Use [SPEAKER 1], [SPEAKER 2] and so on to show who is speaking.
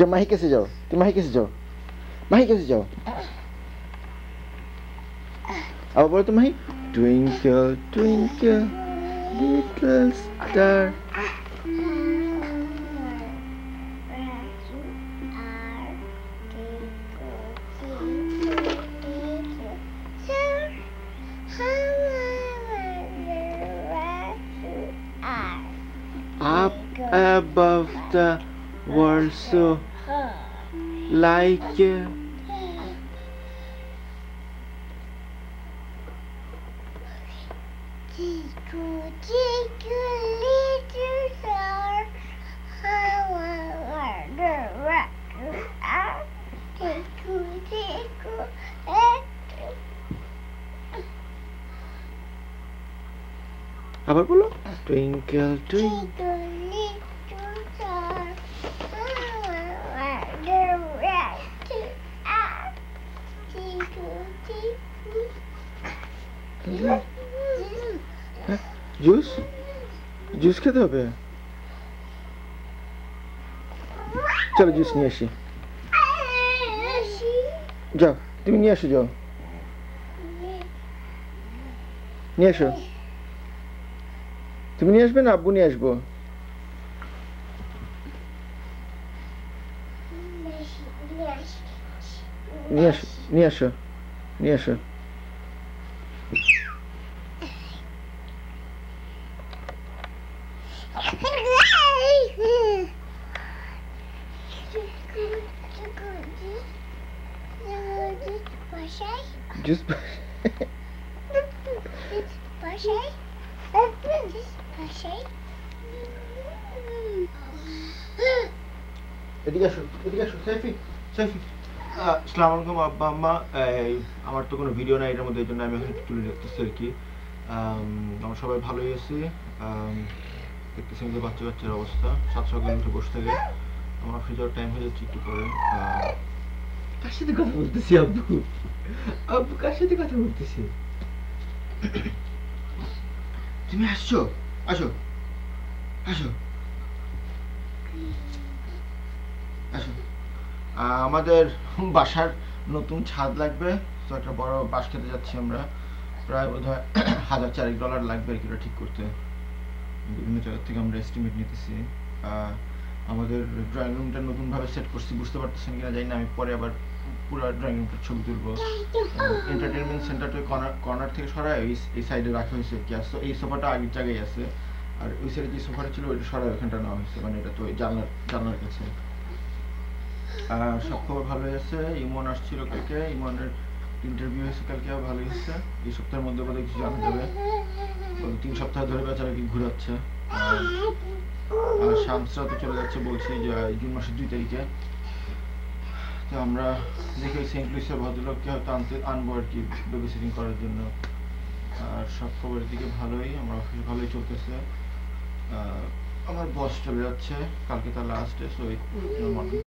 [SPEAKER 1] जाओ माही कैसे जाओ, तुम माही कैसे जाओ, माही कैसे जाओ। अब बोलो तो Mahi, twinkle twinkle little star. Up above the world so like আবার বলো, twinkle twinkle little star juice juice খেতে হবে, চলো জুস নিয়ে আসি। যাও তুমি নিয়ে আসো, যাও নিয়ে আসো। তুমি নিয়ে আসবে না আব্বু নিয়ে আসবো? নিয়ে আসো নিয়ে আসো নিয়ে আসো। জুস এদিকে আসো, এদিকে আসো সাইফি, সাইফি। আসসালামু আলাইকুম আব্বা আম্মা। আমার তো কোনো ভিডিও নাই এটার মধ্যে, এই জন্য আমি এখন তুলে রাখতেছি আর কি। আমরা সবাই ভালোই আছি। দেখতেছি যে বাচ্চা কাচ্চার অবস্থা, সাত সকালে উঠে বসে থাকে। আমার অফিস যাওয়ার টাইম হয়ে যাচ্ছে একটু পরে। কার সাথে কথা বলতেছি আব্বু? আব্বু কার সাথে কথা বলতেছি? তুমি আসছো, আসো আসো আসো। আমাদের বাসার নতুন ছাদ লাগবে, তো একটা বড় বাঁশ খেতে যাচ্ছি আমরা। প্রায় বোধহয় $1000 লাগবে আর কি ঠিক করতে। বিভিন্ন জায়গা থেকে আমরা এস্টিমেট নিতেছি। আমাদের ড্রয়িং রুমটা নতুনভাবে সেট করছি, বুঝতে পারতেছেন কিনা জানি না। আমি পরে আবার পুরো ড্রয়িং রুমটার ছবি তুলবো। এন্টারটেনমেন্ট সেন্টারটা কর্নার থেকে সরাই এই সাইডে রাখা হয়েছে কি। আসলে এই সোফাটা আগের জায়গায় আছে, আর ওই সাইডে যে সোফাটা ছিল ওইটা সরাই ওখানটা নেওয়া হয়েছে, মানে এটা তো জানলার কাছে। সব খবর ভালোই আছে। ইমন আসছিল কালকে, ইমনের ইন্টারভিউ হয়েছে কালকে, ভালোই হচ্ছে। এই সপ্তাহের মধ্যে বোধহয় কিছু জানা যাবে। 3 সপ্তাহ ধরে বেচারা কি ঘুরাচ্ছে। আর শামসরা তো চলে যাচ্ছে বলছি যে জুন মাসের 2 তারিখে। তো আমরা দেখি সেন্ট লুইসের ভদ্রলোককে হয়তো আনবো আর কি, বেবি সিটিং করার জন্য। আর সব খবরের দিকে ভালোই, আমার অফিস ভালোই চলতেছে। আমার বস চলে যাচ্ছে কালকে, তার লাস্ট ডে। সো